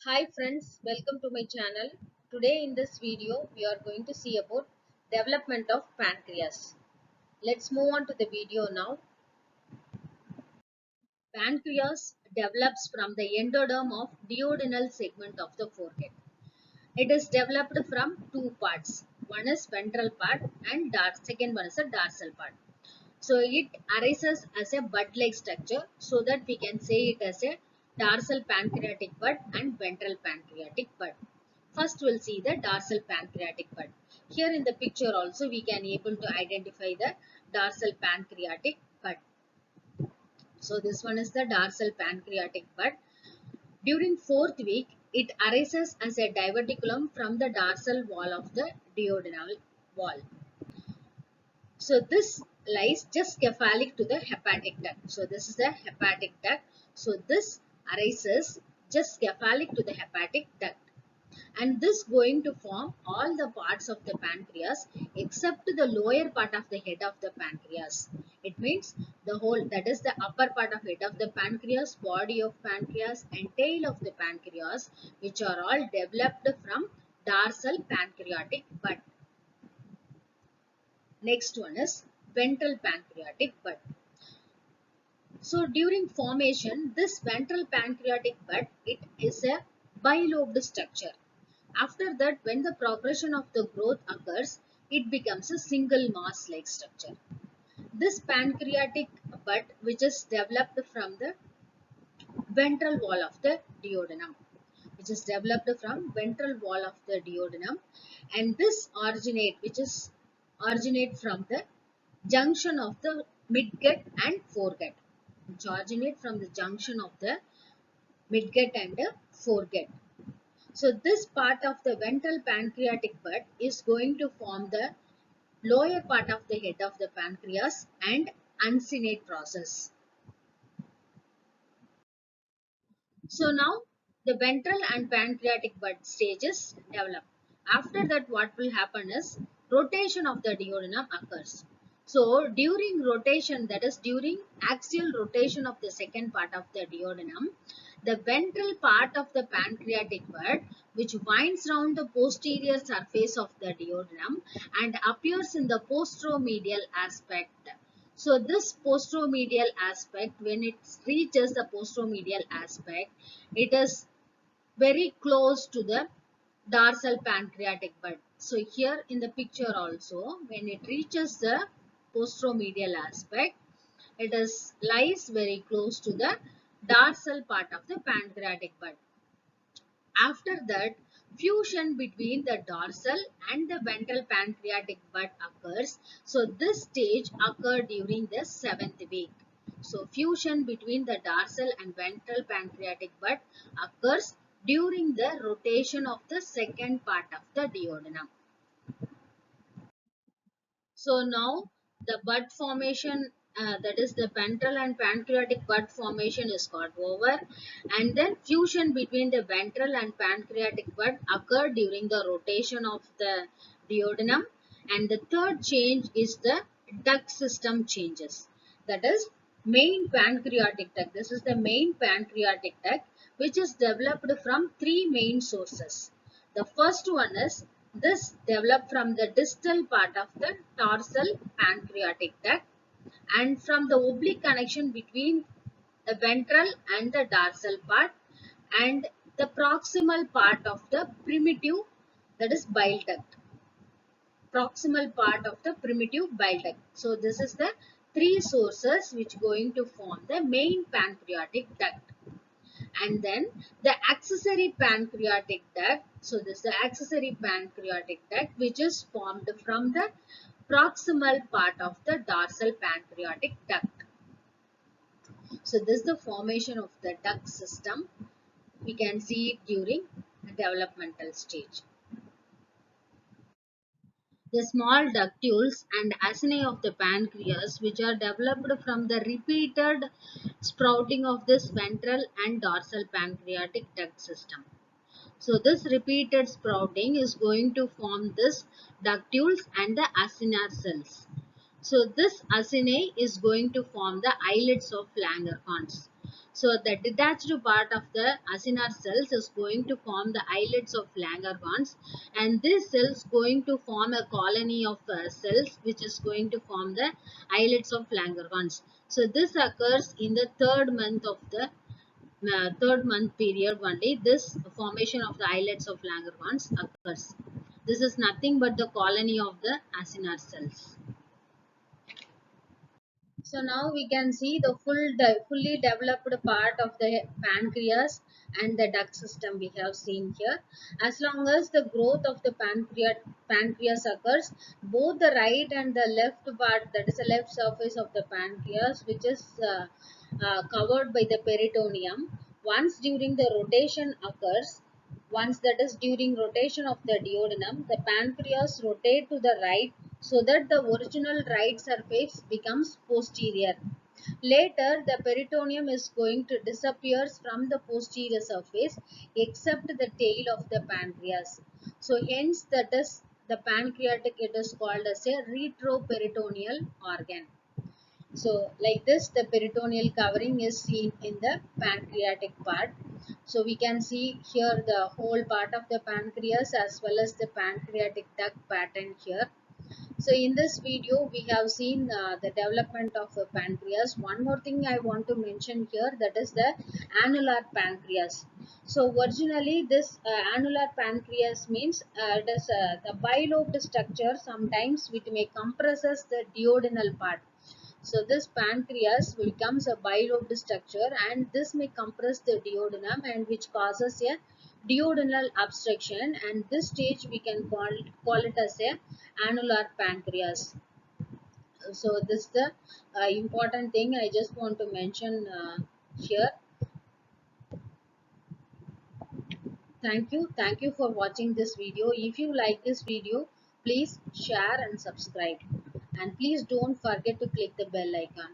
Hi friends, welcome to my channel. Today in this video we are going to see about development of pancreas. Let's move on to the video now. Pancreas develops from the endoderm of duodenal segment of the forehead. It is developed from two parts. One is ventral part and second one is a dorsal part. So it arises as a bud-like structure so that we can say it as a dorsal pancreatic bud and ventral pancreatic bud. First we'll see the dorsal pancreatic bud. Here in the picture also we can able to identify the dorsal pancreatic bud. So this one is the dorsal pancreatic bud. During fourth week, it arises as a diverticulum from the dorsal wall of the duodenal wall. So this lies just cephalic to the hepatic duct. So this is the hepatic duct. So this arises just cephalic to the hepatic duct. And this going to form all the parts of the pancreas except the lower part of the head of the pancreas. It means the whole, that is the upper part of head of the pancreas, body of pancreas and tail of the pancreas, which are all developed from dorsal pancreatic bud. Next one is ventral pancreatic bud. So during formation, this ventral pancreatic bud, it is a bilobed structure. After that, when the progression of the growth occurs, it becomes a single mass-like structure. This pancreatic bud, which is developed from the ventral wall of the duodenum, and this originate from the junction of the midgut and foregut, So this part of the ventral pancreatic bud is going to form the lower part of the head of the pancreas and uncinate process. So now the ventral and pancreatic bud stages develop. After that, what will happen is rotation of the duodenum occurs. So during rotation, that is during axial rotation of the second part of the duodenum, the ventral part of the pancreatic bud, which winds round the posterior surface of the duodenum and appears in the posteromedial aspect. So this posteromedial aspect, when it reaches the posteromedial aspect, it is very close to the dorsal pancreatic bud. So here in the picture also, when it reaches the posteromedial aspect, it is lies very close to the dorsal part of the pancreatic bud. After that, fusion between the dorsal and the ventral pancreatic bud occurs. So this stage occurred during the 7th week. So fusion between the dorsal and ventral pancreatic bud occurs during the rotation of the second part of the duodenum. So now the bud formation, that is the ventral and pancreatic bud formation is got over, and then fusion between the ventral and pancreatic bud occurred during the rotation of the duodenum. And the third change is the duct system changes. That is main pancreatic duct. This is the main pancreatic duct, which is developed from three main sources. The first one is this developed from the distal part of the dorsal pancreatic duct and from the oblique connection between the ventral and the dorsal part and the proximal part of the primitive, that is bile duct. So this is the three sources which going to form the main pancreatic duct. And then the accessory pancreatic duct. So this is the accessory pancreatic duct, which is formed from the proximal part of the dorsal pancreatic duct. So this is the formation of the duct system. We can see it during the developmental stage. The small ductules and acini of the pancreas, which are developed from the repeated sprouting of this ventral and dorsal pancreatic duct system. So this repeated sprouting is going to form this ductules and the acinar cells. So this acini is going to form the islets of Langerhans. So the detached part of the acinar cells is going to form the islets of Langerhans, and this cells going to form a colony of cells which is going to form the islets of Langerhans. So this occurs in the third month period only. This formation of the islets of Langerhans occurs. This is nothing but the colony of the acinar cells. So now we can see the fully developed part of the pancreas and the duct system we have seen here. As long as the growth of the pancreas occurs, both the right and the left part, that is the left surface of the pancreas, which is covered by the peritoneum, once during the rotation occurs, once that is during rotation of the duodenum, the pancreas rotate to the right so that the original right surface becomes posterior. Later, the peritoneum is going to disappear from the posterior surface except the tail of the pancreas. So hence that is the pancreatic, it is called as a retroperitoneal organ. So like this, the peritoneal covering is seen in the pancreatic part. So we can see here the whole part of the pancreas as well as the pancreatic duct pattern here. So in this video, we have seen the development of a pancreas. One more thing I want to mention here, that is the annular pancreas. So originally this annular pancreas means it is the bilobed structure. Sometimes it may compresses the duodenal part. So this pancreas becomes a bilobed structure, and this may compress the duodenum and which causes a duodenal obstruction, and this stage we can call it as a annular pancreas. So this is the important thing I just want to mention here. Thank you for watching this video. If you like this video, please share and subscribe, and please don't forget to click the bell icon.